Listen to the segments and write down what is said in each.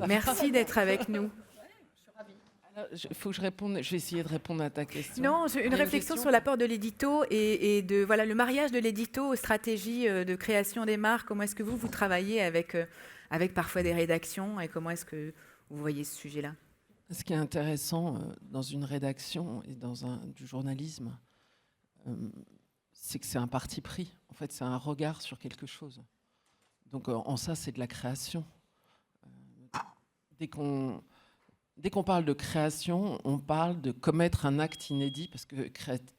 Merci d'être avec nous. Il faut que je réponde. Je vais essayer de répondre à ta question. Non, une réflexion sur l'apport de l'édito et de voilà le mariage de l'édito aux stratégies de création des marques. Comment est-ce que vous travaillez avec parfois des rédactions et comment est-ce que vous voyez ce sujet-là? Ce qui est intéressant dans une rédaction et du journalisme, c'est que c'est un parti pris. En fait, c'est un regard sur quelque chose. Donc, en ça, c'est de la création. Dès qu'on parle de création, on parle de commettre un acte inédit, parce que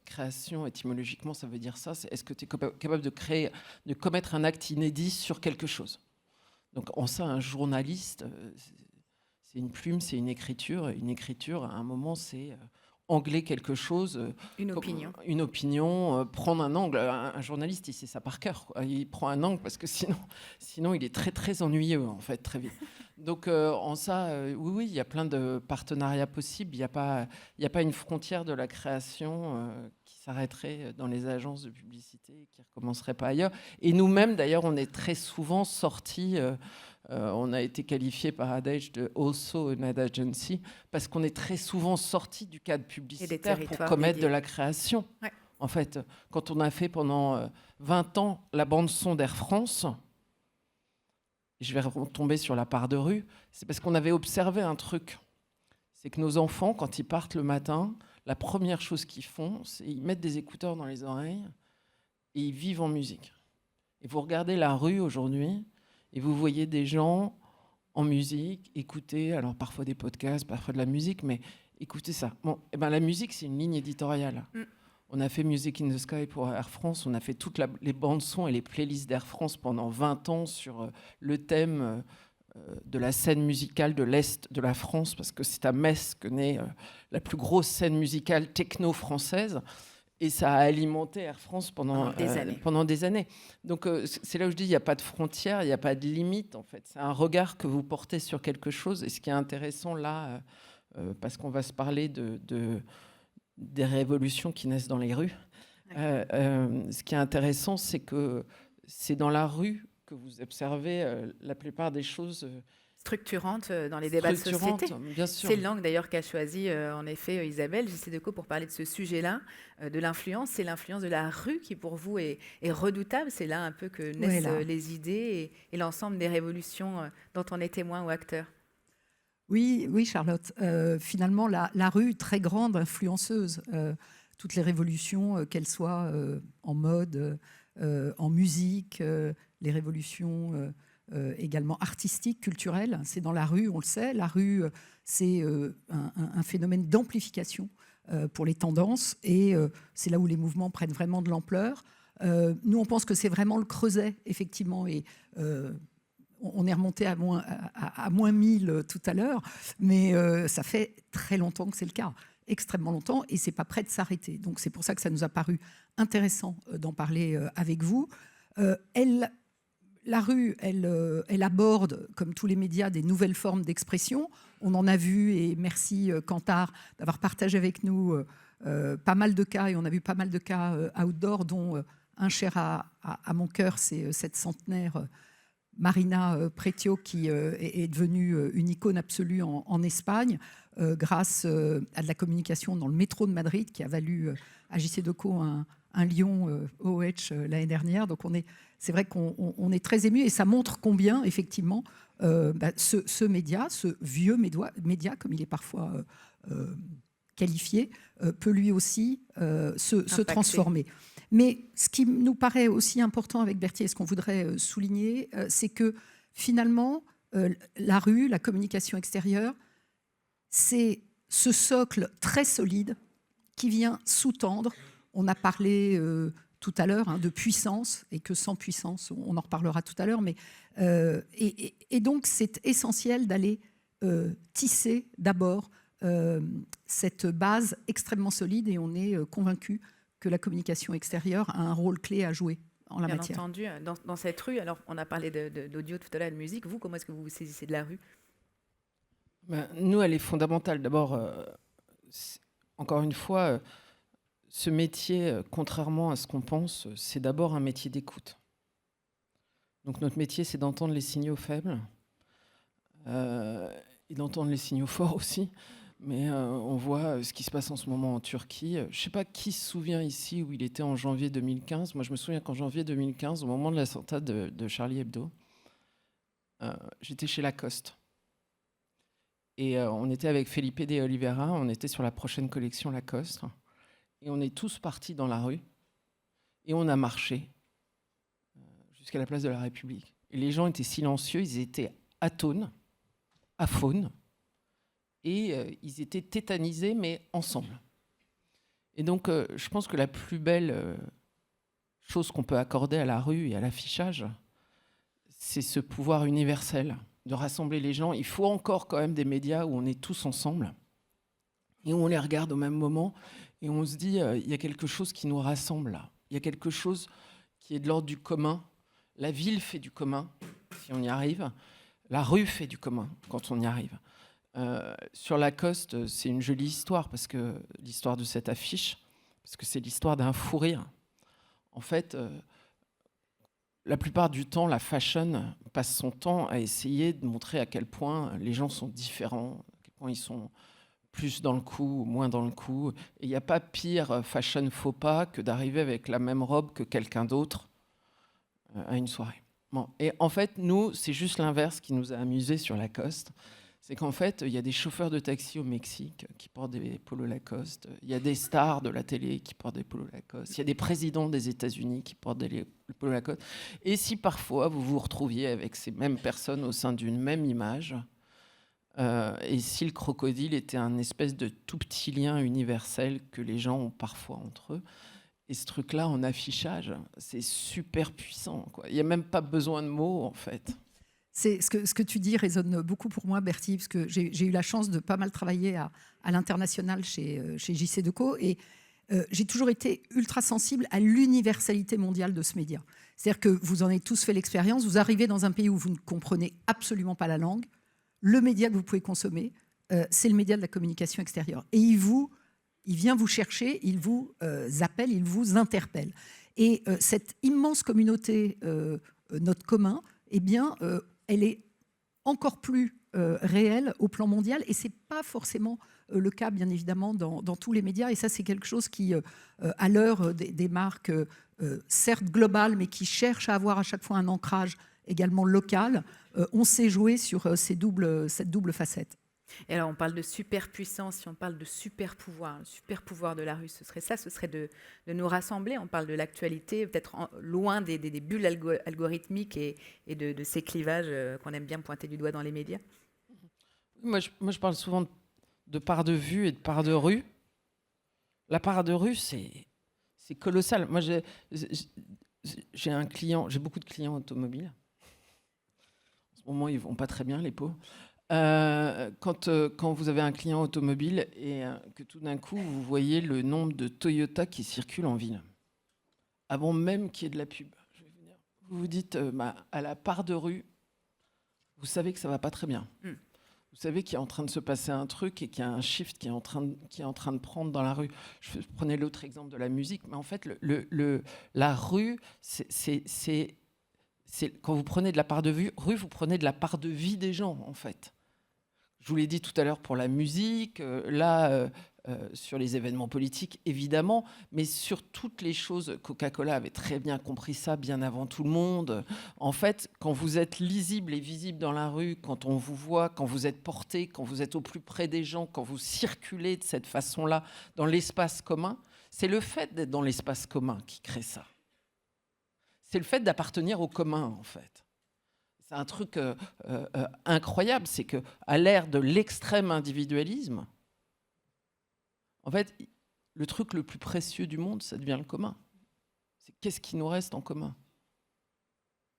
création, étymologiquement, ça veut dire ça. Est-ce que tu es capable de commettre un acte inédit sur quelque chose? Donc, en ça, un journaliste, c'est une plume, c'est une écriture. Une écriture, à un moment, c'est angler quelque chose. Une opinion. Une opinion, prendre un angle. Un journaliste, il sait ça par cœur, quoi. Il prend un angle parce que sinon, il est très, très ennuyeux, en fait, très vite. Donc, en ça, oui, il y a plein de partenariats possibles. Il n'y a pas une frontière de la création qui s'arrêterait dans les agences de publicité et qui ne recommencerait pas ailleurs. Et nous-mêmes, d'ailleurs, on est très souvent sortis... on a été qualifié par Adage de also an ad agency parce qu'on est très souvent sorti du cadre publicitaire pour commettre de la création. Ouais. En fait, quand on a fait pendant 20 ans la bande-son d'Air France, je vais retomber sur la part de rue, c'est parce qu'on avait observé un truc. C'est que nos enfants, quand ils partent le matin, la première chose qu'ils font, c'est qu'ils mettent des écouteurs dans les oreilles et ils vivent en musique. Et vous regardez la rue aujourd'hui, et vous voyez des gens en musique, écouter, alors parfois des podcasts, parfois de la musique, mais écoutez ça. Bon, eh ben, la musique, c'est une ligne éditoriale. On a fait Music in the Sky pour Air France, on a fait toutes les bandes-sons et les playlists d'Air France pendant 20 ans sur le thème de la scène musicale de l'Est de la France, parce que c'est à Metz que naît la plus grosse scène musicale techno-française. Et ça a alimenté Air France pendant des années. Donc, c'est là où je dis, il n'y a pas de frontières, il n'y a pas de limite, en fait. C'est un regard que vous portez sur quelque chose. Et ce qui est intéressant là, parce qu'on va se parler des révolutions qui naissent dans les rues, ce qui est intéressant, c'est que c'est dans la rue que vous observez la plupart des choses... structurante dans les débats de société. Bien sûr. C'est le langue d'ailleurs qu'a choisi en effet Isabelle Gisset-Decaux pour parler de ce sujet-là, de l'influence. C'est l'influence de la rue qui pour vous est redoutable. C'est là un peu que naissent les idées et l'ensemble des révolutions dont on est témoin ou acteur. Oui, Charlotte. Finalement, la rue, très grande influenceuse. Toutes les révolutions, qu'elles soient en mode, en musique, les révolutions... également artistique, culturelle. C'est dans la rue, on le sait. La rue, c'est un phénomène d'amplification pour les tendances et c'est là où les mouvements prennent vraiment de l'ampleur. Nous, on pense que c'est vraiment le creuset, effectivement, et on est remonté à moins 1000 tout à l'heure, mais ça fait très longtemps que c'est le cas, extrêmement longtemps, et c'est pas prêt de s'arrêter. Donc c'est pour ça que ça nous a paru intéressant d'en parler avec vous. La rue, elle aborde, comme tous les médias, des nouvelles formes d'expression. On en a vu, et merci Kantar d'avoir partagé avec nous pas mal de cas, et on a vu pas mal de cas outdoor, dont un cher à mon cœur, c'est cette centenaire Marina Pretio, qui est devenue une icône absolue en Espagne, grâce à de la communication dans le métro de Madrid, qui a valu à Gisset-Decaux un lion OH l'année dernière. Donc c'est vrai qu'on est très ému et ça montre combien, effectivement, ce média, ce vieux média, comme il est parfois qualifié, peut lui aussi se transformer. Mais ce qui nous paraît aussi important avec Berthier, et ce qu'on voudrait souligner, c'est que finalement, la rue, la communication extérieure, c'est ce socle très solide qui vient sous-tendre. On a parlé tout à l'heure de puissance, et que sans puissance, on en reparlera tout à l'heure, mais, et donc c'est essentiel d'aller tisser d'abord cette base extrêmement solide, et on est convaincu que la communication extérieure a un rôle clé à jouer en la matière. Bien entendu, dans cette rue, alors on a parlé d'audio tout à l'heure, de musique, vous, comment est-ce que vous vous saisissez de la rue? Nous, elle est fondamentale. D'abord, encore une fois, ce métier, contrairement à ce qu'on pense, c'est d'abord un métier d'écoute. Donc notre métier, c'est d'entendre les signaux faibles, et d'entendre les signaux forts aussi. Mais on voit ce qui se passe en ce moment en Turquie. Je ne sais pas qui se souvient ici où il était en janvier 2015. Moi, je me souviens qu'en janvier 2015, au moment de l'attentat de Charlie Hebdo, j'étais chez Lacoste. Et on était avec Felipe de Oliveira, on était sur la prochaine collection Lacoste. Et on est tous partis dans la rue. Et on a marché jusqu'à la place de la République. Et les gens étaient silencieux, ils étaient atones, aphones. Et ils étaient tétanisés, mais ensemble. Et donc, je pense que la plus belle chose qu'on peut accorder à la rue et à l'affichage, c'est ce pouvoir universel de rassembler les gens. Il faut encore quand même des médias où on est tous ensemble et où on les regarde au même moment et on se dit, il y a quelque chose qui nous rassemble là. Il y a quelque chose qui est de l'ordre du commun. La ville fait du commun, si on y arrive. La rue fait du commun, quand on y arrive. Sur Lacoste, c'est une jolie histoire, parce que l'histoire de cette affiche, parce que c'est l'histoire d'un fou rire. En fait, la plupart du temps, la fashion passe son temps à essayer de montrer à quel point les gens sont différents, à quel point ils sont plus dans le coup ou moins dans le coup. Et il n'y a pas pire fashion faux pas que d'arriver avec la même robe que quelqu'un d'autre à une soirée. Bon. Et en fait, nous, c'est juste l'inverse qui nous a amusés sur Lacoste. C'est qu'en fait, il y a des chauffeurs de taxi au Mexique qui portent des polos Lacoste. Il y a des stars de la télé qui portent des polos Lacoste. Il y a des présidents des États-Unis qui portent des polos Lacoste. Et si parfois vous vous retrouviez avec ces mêmes personnes au sein d'une même image, et si le crocodile était un espèce de tout petit lien universel que les gens ont parfois entre eux, et ce truc-là en affichage, c'est super puissant, quoi. Il n'y a même pas besoin de mots, en fait. C'est ce que tu dis résonne beaucoup pour moi, Bertie, parce que j'ai eu la chance de pas mal travailler à l'international chez JC Decaux, et j'ai toujours été ultra sensible à l'universalité mondiale de ce média. C'est-à-dire que vous en avez tous fait l'expérience, vous arrivez dans un pays où vous ne comprenez absolument pas la langue, le média que vous pouvez consommer, c'est le média de la communication extérieure. Et il vient vous chercher, il vous appelle, il vous interpelle. Et cette immense communauté, notre commun, eh bien, elle est encore plus réelle au plan mondial. Et ce n'est pas forcément le cas, bien évidemment, dans tous les médias. Et ça, c'est quelque chose qui, à l'heure des marques, certes globales, mais qui cherchent à avoir à chaque fois un ancrage également local, on sait jouer sur cette double facette. Et alors, on parle de superpuissance, si on parle de super pouvoir, le super pouvoir de la rue, ce serait ça, ce serait de nous rassembler. On parle de l'actualité, peut-être loin des bulles algorithmiques et de ces clivages qu'on aime bien pointer du doigt dans les médias. Moi, je parle souvent de part de vue et de part de rue. La part de rue, c'est colossal. Moi, j'ai un client, j'ai beaucoup de clients automobiles. En ce moment, ils vont pas très bien, les pauvres. Quand vous avez un client automobile et que tout d'un coup, vous voyez le nombre de Toyota qui circulent en ville, avant même qu'il y ait de la pub, vous vous dites, à la part de rue, vous savez que ça ne va pas très bien. Vous savez qu'il est en train de se passer un truc et qu'il y a un shift qui est en train de prendre dans la rue. Je prenais l'autre exemple de la musique, mais en fait, la rue, c'est quand vous prenez de la part de rue, vous prenez de la part de vie des gens, en fait. Je vous l'ai dit tout à l'heure pour la musique, sur les événements politiques, évidemment, mais sur toutes les choses, Coca-Cola avait très bien compris ça bien avant tout le monde. En fait, quand vous êtes lisible et visible dans la rue, quand on vous voit, quand vous êtes porté, quand vous êtes au plus près des gens, quand vous circulez de cette façon-là dans l'espace commun, c'est le fait d'être dans l'espace commun qui crée ça. C'est le fait d'appartenir au commun, en fait. C'est un truc incroyable, c'est qu'à l'ère de l'extrême individualisme, en fait, le truc le plus précieux du monde, ça devient le commun. C'est qu'est-ce qui nous reste en commun?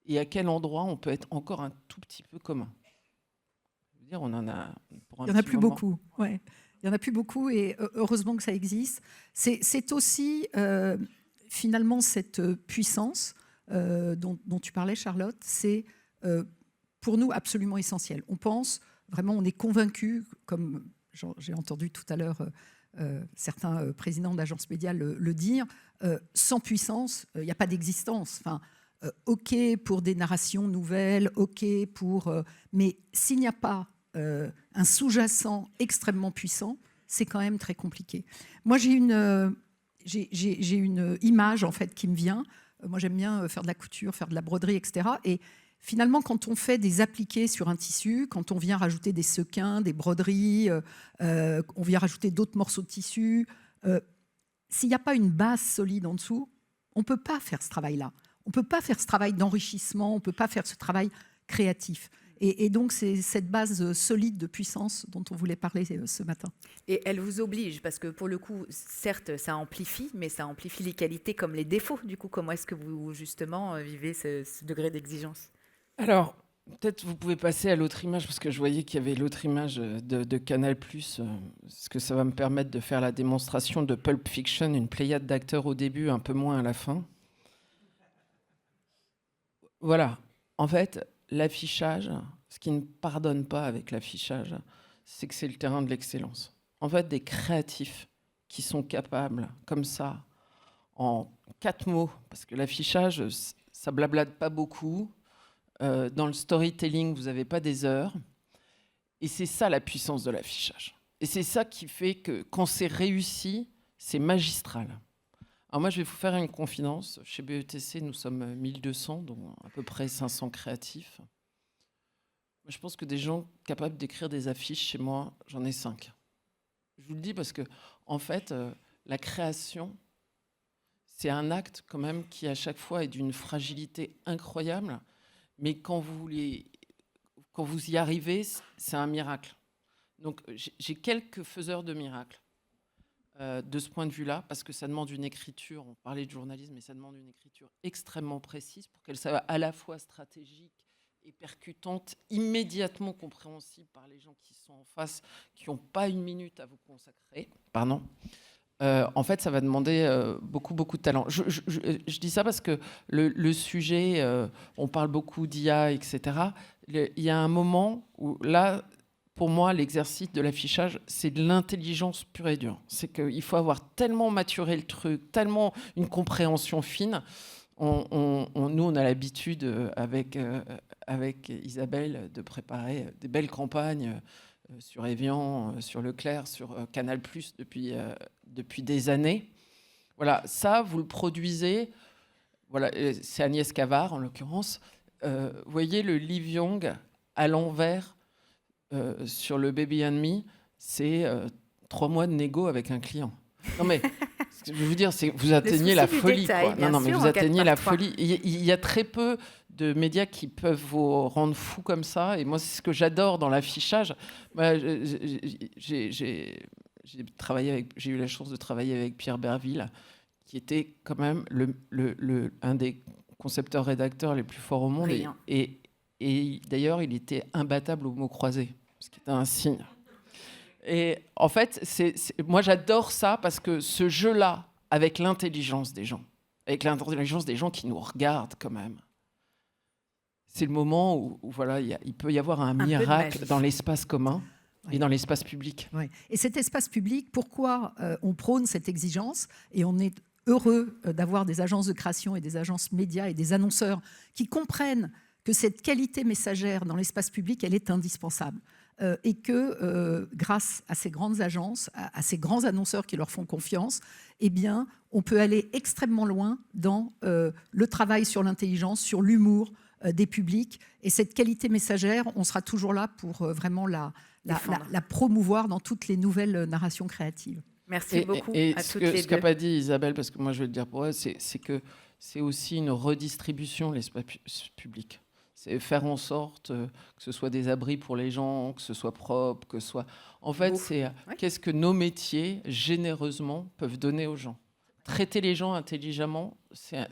Et à quel endroit on peut être encore un tout petit peu commun? Je veux dire, on en a pour un petit moment. Il n'y en a plus beaucoup, ouais. Il n'y en a plus beaucoup et heureusement que ça existe. C'est aussi finalement cette puissance dont tu parlais, Charlotte, c'est pour nous absolument essentiel. On pense, vraiment, on est convaincus, comme j'ai entendu tout à l'heure certains présidents d'agences médias le dire, sans puissance, il n'y a pas d'existence. Enfin, OK pour des narrations nouvelles, OK pour... mais s'il n'y a pas un sous-jacent extrêmement puissant, c'est quand même très compliqué. Moi, j'ai une image, en fait, qui me vient. Moi, j'aime bien faire de la couture, faire de la broderie, etc. Et finalement, quand on fait des appliqués sur un tissu, quand on vient rajouter des sequins, des broderies, on vient rajouter d'autres morceaux de tissu, s'il n'y a pas une base solide en dessous, on ne peut pas faire ce travail-là. On ne peut pas faire ce travail d'enrichissement, on ne peut pas faire ce travail créatif. Et donc, c'est cette base solide de puissance dont on voulait parler ce matin. Et elle vous oblige, parce que pour le coup, certes, ça amplifie, mais ça amplifie les qualités comme les défauts. Du coup, comment est-ce que vous, justement, vivez ce degré d'exigence ? Alors, peut-être vous pouvez passer à l'autre image, parce que je voyais qu'il y avait l'autre image de Canal+, parce que ça va me permettre de faire la démonstration de Pulp Fiction, une pléiade d'acteurs au début, un peu moins à la fin. Voilà. En fait, l'affichage, ce qui ne pardonne pas avec l'affichage, c'est que c'est le terrain de l'excellence. En fait, des créatifs qui sont capables, comme ça, en 4 mots, parce que l'affichage, ça blablate pas beaucoup. Dans le storytelling, vous n'avez pas des heures. Et c'est ça la puissance de l'affichage. Et c'est ça qui fait que quand c'est réussi, c'est magistral. Alors moi, je vais vous faire une confidence. Chez BETC, nous sommes 1200, dont à peu près 500 créatifs. Je pense que des gens capables d'écrire des affiches, chez moi, j'en ai 5. Je vous le dis parce que, en fait, la création, c'est un acte quand même qui, à chaque fois, est d'une fragilité incroyable. Mais quand vous y arrivez, c'est un miracle. Donc, j'ai quelques faiseurs de miracles de ce point de vue-là, parce que ça demande une écriture, on parlait de journalisme, mais ça demande une écriture extrêmement précise pour qu'elle soit à la fois stratégique et percutante, immédiatement compréhensible par les gens qui sont en face, qui n'ont pas une minute à vous consacrer. Pardon. En fait, ça va demander beaucoup de talent. Je dis ça parce que le sujet, on parle beaucoup d'IA, etc. Il y a un moment où, là, pour moi, l'exercice de l'affichage, c'est de l'intelligence pure et dure. C'est qu'il faut avoir tellement maturé le truc, tellement une compréhension fine. Nous, on a l'habitude, avec Isabelle, de préparer des belles campagnes sur Evian, sur Leclerc, sur Canal+, depuis des années. Voilà, ça, vous le produisez. Voilà, c'est Agnès Cavard, en l'occurrence. Vous voyez le Liv Young à l'envers sur le Baby and Me, c'est 3 mois de négo avec un client. Non mais, ce que je veux vous dire, c'est que vous atteignez la folie. Détail, quoi. Non, mais vous atteignez la folie. Il y a très peu de médias qui peuvent vous rendre fou comme ça. Et moi, c'est ce que j'adore dans l'affichage. Moi, j'ai eu la chance de travailler avec Pierre Berville, qui était quand même un des concepteurs-rédacteurs les plus forts au monde. Et d'ailleurs, il était imbattable aux mots croisés, ce qui était un signe. Et en fait, moi, j'adore ça parce que ce jeu-là, avec l'intelligence des gens qui nous regardent quand même, c'est le moment où voilà, il peut y avoir un miracle dans l'espace commun et dans l'espace public. Ouais. Et cet espace public, pourquoi on prône cette exigence et on est heureux d'avoir des agences de création et des agences médias et des annonceurs qui comprennent que cette qualité messagère dans l'espace public, elle est indispensable. Et que grâce à ces grandes agences, à ces grands annonceurs qui leur font confiance, eh bien, on peut aller extrêmement loin dans le travail sur l'intelligence, sur l'humour des publics. Et cette qualité messagère, on sera toujours là pour vraiment la promouvoir dans toutes les nouvelles narrations créatives. Merci beaucoup à toutes les deux. Ce qu'a pas dit Isabelle, parce que moi je vais le dire pour elle, c'est que c'est aussi une redistribution de l'espace public. C'est faire en sorte que ce soit des abris pour les gens, que ce soit propre, que ce soit... En fait, c'est qu'est-ce que nos métiers, généreusement, peuvent donner aux gens. Traiter les gens intelligemment, c'est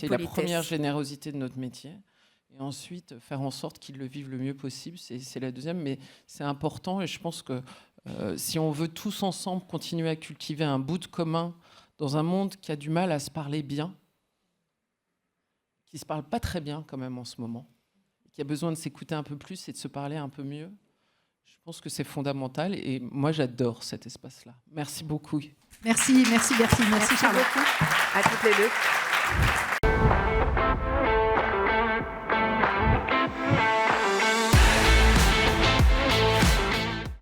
la première générosité de notre métier. Et ensuite, faire en sorte qu'ils le vivent le mieux possible, c'est la deuxième. Mais c'est important et je pense que si on veut tous ensemble continuer à cultiver un bout de commun dans un monde qui a du mal à se parler bien, qui ne se parle pas très bien quand même en ce moment, qui a besoin de s'écouter un peu plus et de se parler un peu mieux. Je pense que c'est fondamental et moi j'adore cet espace-là. Merci beaucoup. Merci Charlotte. À toutes les deux.